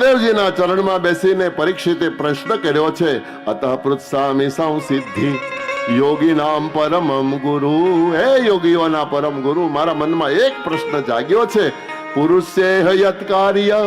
સુખદેવજીના ચરણમાં બેસીને પરીક્ષિતે પ્રશ્ન કર્યો છે, અતઃ પૃત્સામિ સંસિદ્ધિ યોગી નામ પરમમ ગુરુ. હે યોગીઓના પરમ ગુરુ, મારા મનમાં એક પ્રશ્ન જાગ્યો છે. પુરુષે યત કાર્ય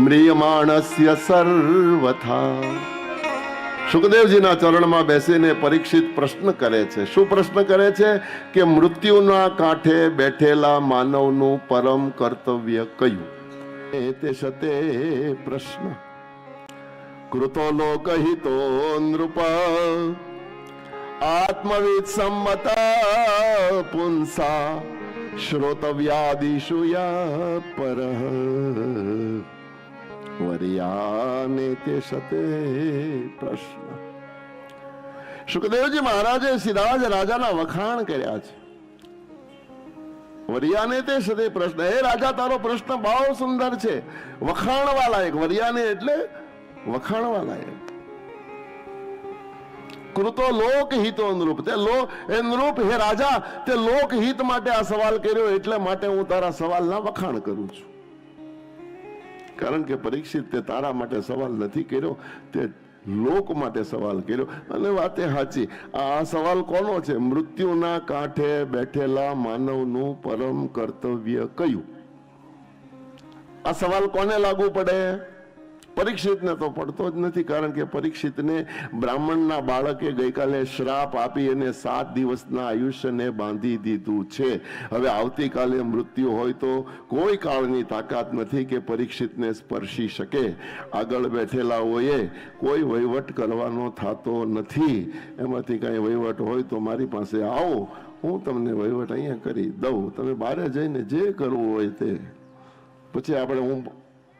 મ્રિયમાણસ્ય સર્વથા. સુખદેવજીના ચરણમાં બેસીને પરીક્ષિત પ્રશ્ન કરે છે. શું પ્રશ્ન કરે છે? કે મૃત્યુના કાંઠે બેઠેલા માનવનું પરમ કર્તવ્ય કયું? તે સતે પ્રશ્ન કૃતો લોકહિતો નૃપ આત્મવિદ સંમત પુંસા શ્રોતવ્યાદિષુ યા પરઃ વર્યાને તે સતે પ્રશ્ન. સુખદેવજી મહારાજે સીધા જ રાજાના વખાણ કર્યા છે. વરિયાને તે સતે પ્રશ્ન. હે રાજા, તારો પ્રશ્ન બહુ સુંદર છે, વખાણવા લાયક. વરિયાને એટલે વખાણવા લાયક. કૃતો લોકહિતો નૃપ. તે નૃપ, હે રાજા, તે લોકહિત માટે આ સવાલ કર્યો, એટલે માટે હું તારા સવાલના વખાણ કરું છું. કારણ કે પરીક્ષિત, તે તારા માટે સવાલ નથી કર્યો, તે લોક માટે સવાલ કર્યો. અને વાતે સાચી. આ સવાલ કોનો છે? મૃત્યુના કાંઠે બેઠેલા માનવનું પરમ કર્તવ્ય કયું? આ સવાલ કોને લાગુ પડે? પરીક્ષિતને તો પડતો જ નથી. કારણ કે પરીક્ષિતને બ્રાહ્મણના બાળકે ગઈકાલે શ્રાપ આપી અને 7 દિવસના આયુષ્યને બાંધી દીધું છે. હવે આવતીકાલે મૃત્યુ હોય તો કોઈ કાળની તાકાત નથી કે પરીક્ષિતને સ્પર્શી શકે. આગળ બેઠેલાઓએ કોઈ વહીવટ કરવાનો થતો નથી. એમાંથી કાંઈ વહીવટ હોય તો મારી પાસે આવો, હું તમને વહીવટ અહીંયા કરી દઉં. તમે બહાર જઈને જે કરવું હોય તે, પછી આપણે હું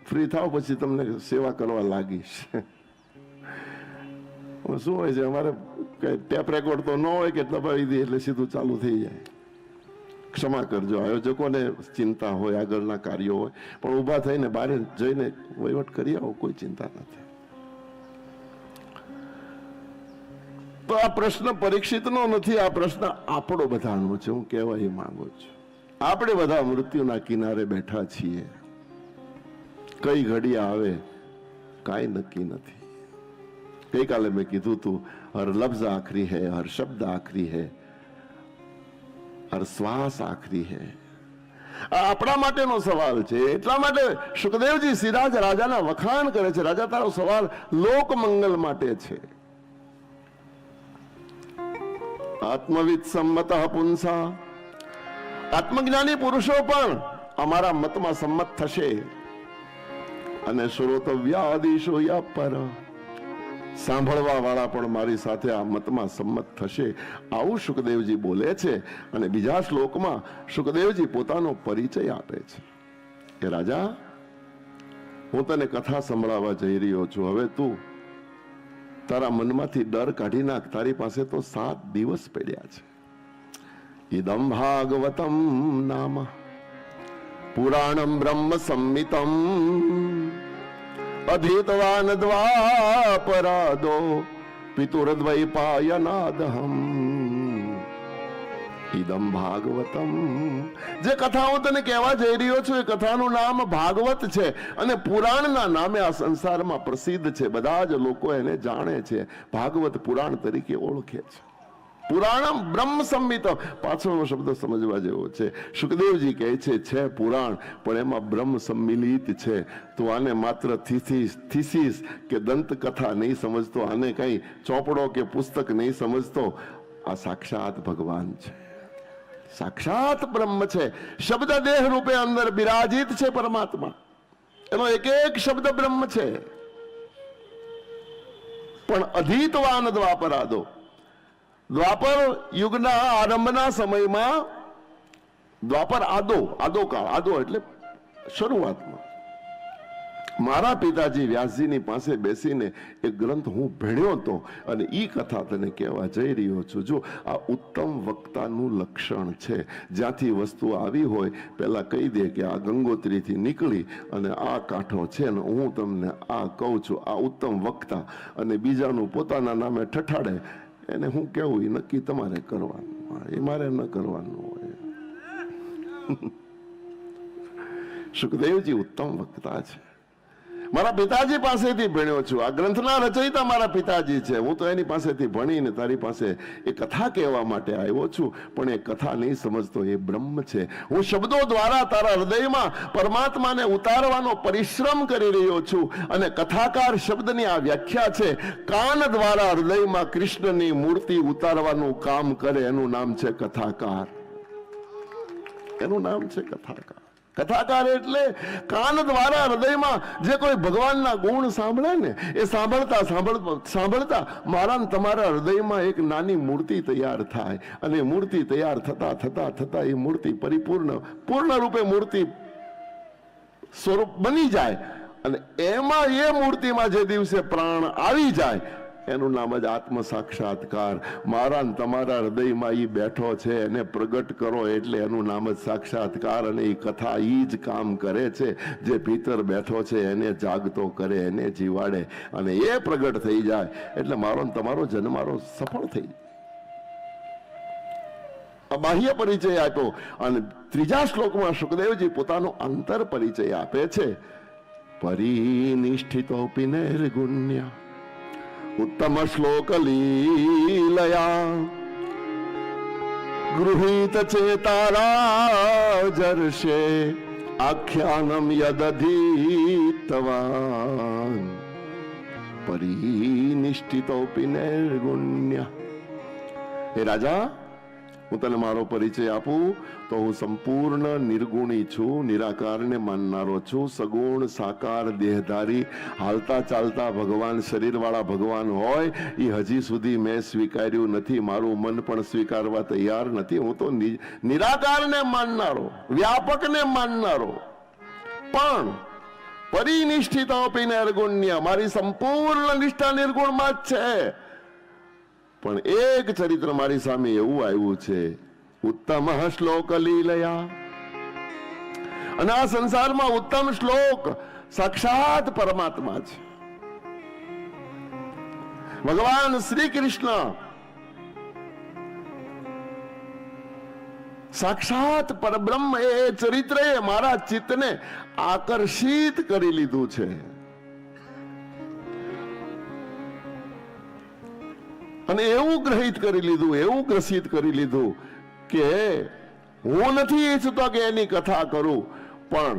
ફ્રી થાવ પછી તમને સેવા કરવા લાગીશ. શું હોય છે, અમારે ટેપ રેકોર્ડ તો ન હોય કે દબાવી દે એટલે સીધું ચાલુ થઈ જાય. ક્ષમા કરજો, આયોજકોને ચિંતા હોય, આગળના કાર્યો હોય, પણ ઊભા થઈને બહાર જઈને વહીવટ કરી આવો, કોઈ ચિંતા નથી. તો આ પ્રશ્ન પરીક્ષિતનો નથી, આ પ્રશ્ન આપણો બધાનો છે. હું કહેવા એ માંગુ છું, આપણે બધા મૃત્યુના કિનારે બેઠા છીએ. કઈ ઘડી આવે કાંઈ નક્કી નથી. ગઈકાલે મેં કીધું તું, હર લફ્ઝ આખરી હૈ, હર શબ્દ આખરી હૈ, હર શ્વાસ આખરી હૈ. આ આપણા માટેનો સવાલ છે. એટલા માટે સુખદેવજી સીધા જ રાજાના વખાણ કરે છે. રાજા, તારો સવાલ લોક મંગલ માટે છે. આત્મવિદ સંમત પુંસા. આત્મજ્ઞાની પુરુષો પણ અમારા મતમાં સંમત થશે. અને શ્રોતવ્યાદિશો યા પર, સાંભળવા વાળા પણ મારી સાથે આ મતમાં સંમત થશે. આવું સુખદેવજી બોલે છે. અને બીજા શ્લોકમાં સુખદેવજી પોતાનો પરિચય આપે છે કે રાજા, હું તને કથા સંભળાવવા જઈ રહ્યો છું. હવે તું તારા મનમાંથી ડર કાઢી નાખ. તારી પાસે તો 7 દિવસ પડ્યા છે. ઇદમ ભાગવતમ નામ પુરાણમ બ્રહ્મ સંમિતમ અધીતવાન દ્વાપરાદો પિતુર્દ્વૈપાયનાદહમ ઇદમ ભાગવતમ. જે કથા હું તને કહેવા જઈ રહ્યો છું એ કથાનું નામ ભાગવત છે. અને પુરાણના નામે આ સંસારમાં પ્રસિદ્ધ છે. બધા જ લોકો એને જાણે છે. ભાગવત પુરાણ તરીકે ઓળખે છે. પુરાણમ બ્રહ્મ સંમિત. પાછળનો શબ્દ સમજવા જેવો છે. સુખદેવજી કહે છે પુરાણ, પણ એમાં બ્રહ્મ સંમિલિત છે. તો આને માત્ર થીસીસ કે દંતકથા નહીં સમજતો, આને કઈ ચોપડો કે પુસ્તક નહીં સમજતો. આ સાક્ષાત ભગવાન છે, સાક્ષાત બ્રહ્મ છે. શબ્દ દેહ રૂપે અંદર બિરાજિત છે પરમાત્મા. એનો એક એક શબ્દ બ્રહ્મ છે. પણ અધીતવાન દ્વાપરાદો. દ્વાપર યુગના આરંભના સમયમાં, દ્વાપર આદો કાળ, આદો એટલે શરૂઆતમાં, મારા પિતાજી વ્યાસજીની પાસે બેસીને એક ગ્રંથ હું ભણ્યો હતો અને ઈ કથા તને કહેવા જઈ રહ્યો છું. જો આ ઉત્તમ વક્તાનું લક્ષણ છે. જ્યાંથી વસ્તુ આવી હોય પહેલા કહી દે કે આ ગંગોત્રીથી નીકળી અને આ કાંઠો છે ને હું તમને આ કહું છું. આ ઉત્તમ વક્તા. અને બીજાનું પોતાના નામે ઠઠાડે, એને હું કેવું એ નક્કી તમારે કરવાનું, એ મારે ન કરવાનું હોય. સુખદેવજી ઉત્તમ વક્તા છે. મારા પિતાજી પાસેથી ભણ્યો છું. આ ગ્રંથના રચયિતા મારા પિતાજી છે. હું તો એની પાસેથી ભણીને તારી પાસે એ કથા કહેવા માટે આવ્યો છું, પણ એ કથા નહીં સમજતો, એ બ્રહ્મ છે. હું શબ્દો દ્વારા તારા હૃદયમાં પરમાત્માને ઉતારવાનો પરિશ્રમ કરી રહ્યો છું. અને કથાકાર શબ્દની આ વ્યાખ્યા છે, કાન દ્વારા હૃદયમાં કૃષ્ણની મૂર્તિ ઉતારવાનું કામ કરે, એનું નામ છે કથાકાર. એનું નામ છે કથાકાર. કથાકાર એટલે કાન દ્વારા હૃદયમાં જે કોઈ ભગવાનના ગુણ સાંભળે ને, એ સાંભળતા સાંભળતા મારા ને તમારા હૃદયમાં એક નાની મૂર્તિ તૈયાર થાય. અને મૂર્તિ તૈયાર થતા થતા થતા એ મૂર્તિ પૂર્ણ રૂપે મૂર્તિ સ્વરૂપ બની જાય. અને એમાં એ મૂર્તિમાં જે દિવસે પ્રાણ આવી જાય, એનું નામ જ આત્મ સાક્ષાત્કાર. મારા ને તમારા હૃદયમાં એ બેઠો છે, એને પ્રગટ કરો એટલે એનું નામ જ સાક્ષાત્કાર. અને એ કથા એ જ કામ કરે છે. જે ભીતર બેઠો છે એને જાગતો કરે, એને જીવાડે, અને એ પ્રગટ થઈ જાય એટલે મારો ને તમારો જન્મારો સફળ થઈ જાય. બાહ્ય પરિચય આપ્યો. અને ત્રીજા શ્લોકમાં સુખદેવજી પોતાનો અંતર પરિચય આપે છે. પરિનિષ્ઠિતોપી નૈર્ગુણ્ય ઉત્તમ શ્લોક લીલયા ગૃહીત ચેતારાજર્ષે આખ્યાનમ યદધીતવાન પરિનિષ્ઠિતોપી નૈર્ગુણ્ય. હે રાજા, હું તને મારો પરિચય આપું તો હું સંપૂર્ણ નિર્ગુણી છું, નિરાકારને માનનારો છું. સગુણ સાકાર દેહધારી હાલતા ચાલતા ભગવાન, શરીરવાળા ભગવાન હોય એ હજી સુધી મેં સ્વીકાર્યું નથી. મારું મન પણ સ્વીકારવા તૈયાર નથી. હું તો નિરાકારને માનનારો, વ્યાપકને માનનારો, પણ પરિનિષ્ઠિતોપી નૈર્ગુણ્ય, મારી સંપૂર્ણ નિષ્ઠા નિર્ગુણમાં જ છે. પણ એક ચરિત્ર મારી સામે એવું આવ્યું છે, ઉત્તમ શ્લોક લીલયા. અને આ સંસારમાં ઉત્તમ શ્લોક સાક્ષાત પરમાત્મા છે. ભગવાન શ્રી કૃષ્ણ સાક્ષાત પરબ્રહ્મ. એ ચરિત્રએ મારા ચિત્તને આકર્ષિત કરી લીધું છે. અને એવું ગ્રહિત કરી લીધું, એવું ગ્રસિત કરી લીધું કે હું નથી ઈચ્છતો કે એની કથા કરું, પણ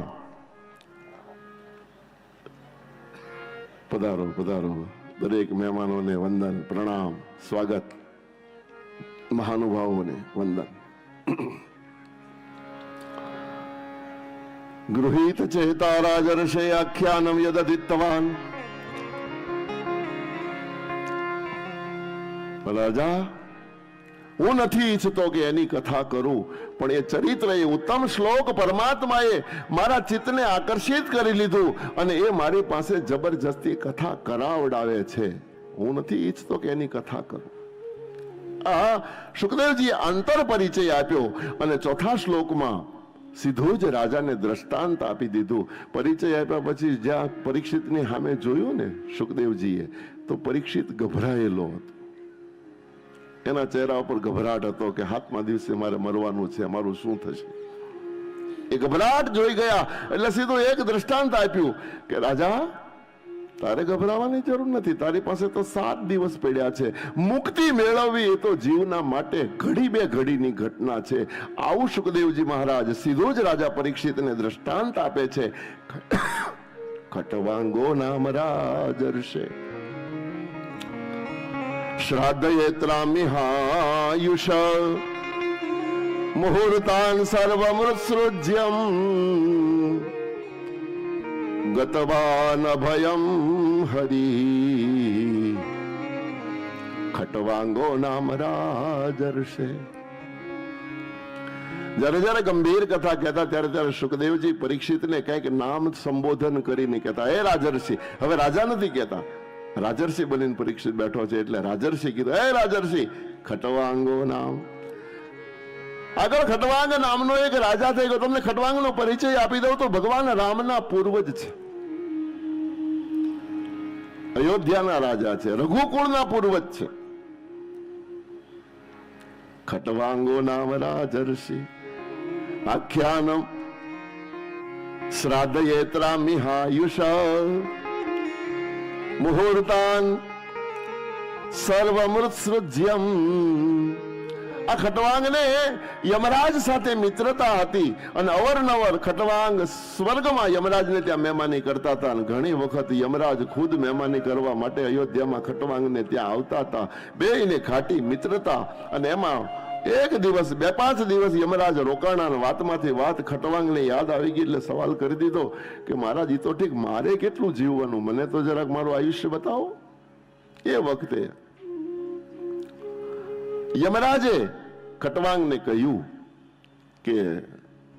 પધારો પધારો દરેક મહેમાનોને વંદન, પ્રણામ, સ્વાગત. મહાનુભાવોને વંદન. ગૃહીત ચેતા રાજર્ષે આખ્યાનમ યદધિતવાન. રાજા, હું નથી ઈચ્છતો કે એની કથા કરું, પણ એ ચરિત્ર, એ ઉત્તમ શ્લોક પરમાત્માએ મારા ચિત્તને આકર્ષિત કરી લીધું અને એ મારી પાસે જબરજસ્તી કથા કરાવડાવે છે. હું નથી ઈચ્છતો કે એની કથા કરું. આ સુખદેવજીએ અંતર પરિચય આપ્યો. અને ચોથા શ્લોકમાં સીધું જ રાજાને દ્રષ્ટાંત આપી દીધું. પરિચય આપ્યા પછી જ્યાં પરીક્ષિતની સામે જોયું ને સુખદેવજીએ, તો પરીક્ષિત ગભરાયેલો હતો. એના ચહેરા ઉપર ગભરાટ હતો કે હાથમાં દિવસે મારે મરવાનું છે, મારું શું થશે. એ ગભરાટ જોઈ ગયા એટલે સીધું એક દ્રષ્ટાંત આપ્યું કે રાજા, તારે ગભરાવાની જરૂર નથી. તારી પાસે તો 7 દિવસ પડ્યા છે. મુક્તિ મેળવવી એ તો જીવના માટે ઘડી બે ઘડીની ઘટના છે. આવું સુખદેવજી મહારાજ સીધું જ રાજા પરીક્ષિતને દ્રષ્ટાંત આપે છે. ખટવાંગો નામ રાજર્ષે શ્રાદ્ધયેત્રામિહાયુષ મુહૂર્તાન સર્વમૃત્સૃજ્યમ ગતવાન અભયમ હરિ. ખટવાંગો નામ રાજર્ષે. જયારે જયારે ગંભીર કથા કહેતા ત્યારે સુખદેવજી પરીક્ષિતને કંઈક નામ સંબોધન કરીને કહેતા, હે રાજર્ષિ. હવે રાજા નથી કહેતા, રાજર્ષિ બનીને પરીક્ષિત બેઠો છે એટલે રાજર્ષિ કીધું, હે રાજર્ષિ ખટવાંગો નામ. આગળ ખટવાંગ નામનો એક રાજા થઈ ગયો. તમને ખટવાંગનો પરિચય આપી દઉં તો ભગવાન રામના પૂર્વજ છે. અયોધ્યાના રાજા છે, રઘુકુળના પૂર્વજ છે. ખટવાંગો નામ રાજર્ષિ આખ્યાનમ શ્રાદ્ધયેત્રામિહાયુષ મુહૂર્તાન સર્વમૃત્સૃજ્યમ. આ ખટવાંગને યમરાજ સાથે મિત્રતા હતી અને અવારનવાર ખટવાંગ સ્વર્ગમાં યમરાજને ત્યાં મહેમાની કરતા હતા અને ઘણી વખત યમરાજ ખુદ મહેમાની કરવા માટે અયોધ્યામાં ખટવાંગને ત્યાં આવતા હતા. બેયને ખાટી મિત્રતા. અને એમાં એક દિવસ 2-5 દિવસ યમરાજ રોકાણા. વાતમાંથી વાત ખટવાંગને યાદ આવી ગઈ એટલે સવાલ કરી દીધો કે મહારાજ, ઈ તો ઠીક, મારે કેટલું જીવવાનું, મને તો જરાક મારું આયુષ્ય બતાવો. એ વખતે યમરાજે ખટવાંગને કહ્યું કે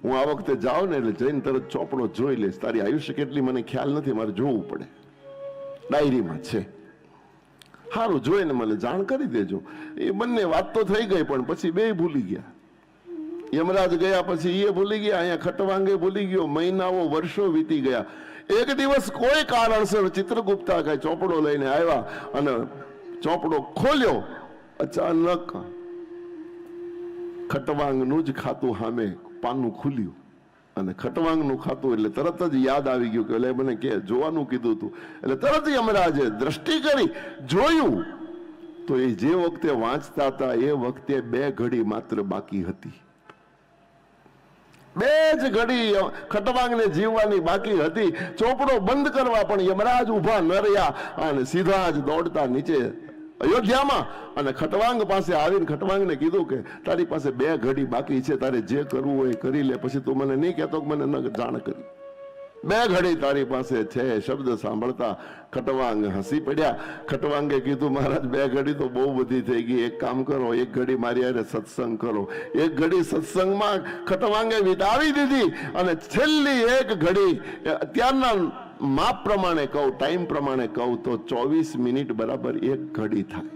હું આ વખતે જાઉં ને એટલે જઈને તરત ચોપડો જોઈ લઈશ. તારી આયુષ્ય કેટલી મને ખ્યાલ નથી, મારે જોવું પડે, ડાયરીમાં છે. સારું, જોઈને મને જાણ કરી દેજો. એ બંને વાત તો થઈ ગઈ પણ પછી બે ભૂલી ગયા. યમરાજ ગયા પછી એ ભૂલી ગયા, અહીંયા ખટવાંગે ભૂલી ગયો. મહિનાઓ વર્ષો વીતી ગયા. એક દિવસ કોઈ કારણસર ચિત્રગુપ્તા કઈ ચોપડો લઈને આવ્યા અને ચોપડો ખોલ્યો. અચાનક ખટવાંગનું જ ખાતું સામે પાનું ખુલ્યું અને ખટવાંગનું ખાતું એટલે તરત જ યાદ આવી ગયું કે મને કે જોવાનું કીધું હતું. એટલે તરત યમરાજે દ્રષ્ટિ કરી જોયું તો એ જે વખતે વાંચતા હતા એ વખતે 2 ઘડી માત્ર બાકી હતી. 2 જ ઘડી ખટવાંગને જીવવાની બાકી હતી. ચોપડો બંધ કરવા પણ યમરાજ ઉભા ન રહ્યા અને સીધા જ દોડતા નીચે અયોધ્યામાં અને ખટવાંગ પાસે આવીને ખટવાંગને કીધું કે તારી પાસે 2 ઘડી બાકી છે, તારે જે કરવું હોય કરી લે, પછી તું મને નહીં કહેતો કે મને ન જાણ કરી. 2 ઘડી તારી પાસે છે. શબ્દ સાંભળતા ખટવાંગ હસી પડ્યા. ખટવાંગે કીધું મહારાજ 2 ઘડી તો બહુ બધી થઈ ગઈ, એક કામ કરો, 1 ઘડી મારી હારે સત્સંગ કરો. 1 ઘડી સત્સંગમાં ખટવાંગે વિતાવી દીધી અને છેલ્લી 1 ઘડી અત્યારના માપ પ્રમાણે કહું, ટાઈમ પ્રમાણે કહું તો 24 મિનિટ બરાબર 1 ઘડી થાય.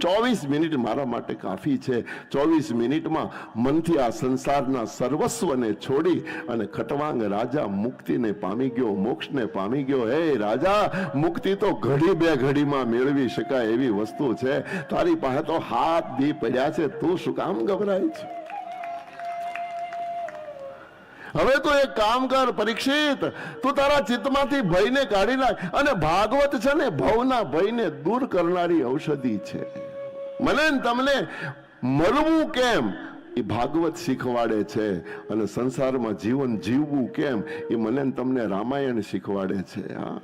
24 મિનિટ મારા માટે કાફી છે. 24 મિનિટમાં મનથી આ સંસારના સર્વસ્વને છોડી અને ખટવાંગ રાજા મુક્તિને પામી ગયો, મોક્ષને પામી ગયો. હે રાજા, મુક્તિ તો ઘડી 2 ઘડીમાં મેળવી શકાય એવી વસ્તુ છે. તારી પાસે તો હાથ દી પડ્યા છે, તું શું કામ ગભરાય છે? હવે તો એક કામ કર પરીક્ષિત, તું તારા ચિત્તમાંથી ભયને કાઢી નાખ. અને ભાગવત છે ને ભવના ભયને દૂર કરનારી ઔષધિ છે. મને તમને મરવું કેમ એ ભાગવત શીખવાડે છે અને સંસારમાં જીવન જીવવું કેમ એ મને તમને રામાયણ શીખવાડે છે. હા,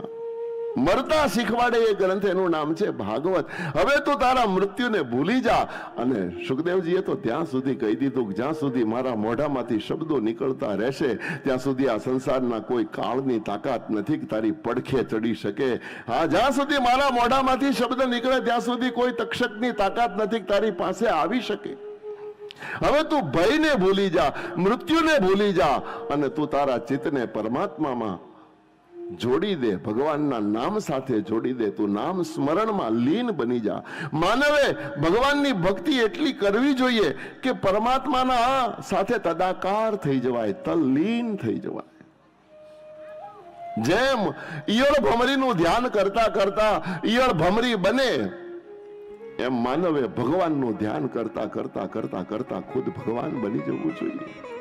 મરતા શીખવાડે એ ગ્રંથ, એનું નામ છે ભાગવત. હવે તું તારા મૃત્યુને ભૂલી જા. અને સુખદેવજીએ તો ત્યાં સુધી કહી દીધું કે જ્યાં સુધી મારા મોઢામાંથી શબ્દો નીકળતા રહેશે ત્યાં સુધી આ સંસારના કોઈ કાળની તાકાત નથી કે તારી પડખે ચડી શકે. હા, જ્યાં સુધી મારા મોઢામાંથી શબ્દ નીકળે ત્યાં સુધી કોઈ તક્ષકની તાકાત નથી કે તારી પાસે આવી શકે. હવે તું ભયને ભૂલી જા, મૃત્યુને ભૂલી જા અને તું તારા ચિત્તને પરમાત્મામાં જોડી દે, ભગવાનના નામ સાથે જોડી દે. તું નામ સ્મરણમાં લીન બની જા. માનવે ભગવાનની ભક્તિ એટલી કરવી જોઈએ કે પરમાત્માના સાથે તદાકાર થઈ જવાય, તલ્લીન થઈ જવાય. જેમ ઈયળ ભમરીનું ધ્યાન કરતા કરતા ઈયળ ભમરી બને, એમ માનવે ભગવાનનું ધ્યાન કરતા કરતા કરતા કરતા ખુદ ભગવાન બની જવું જોઈએ.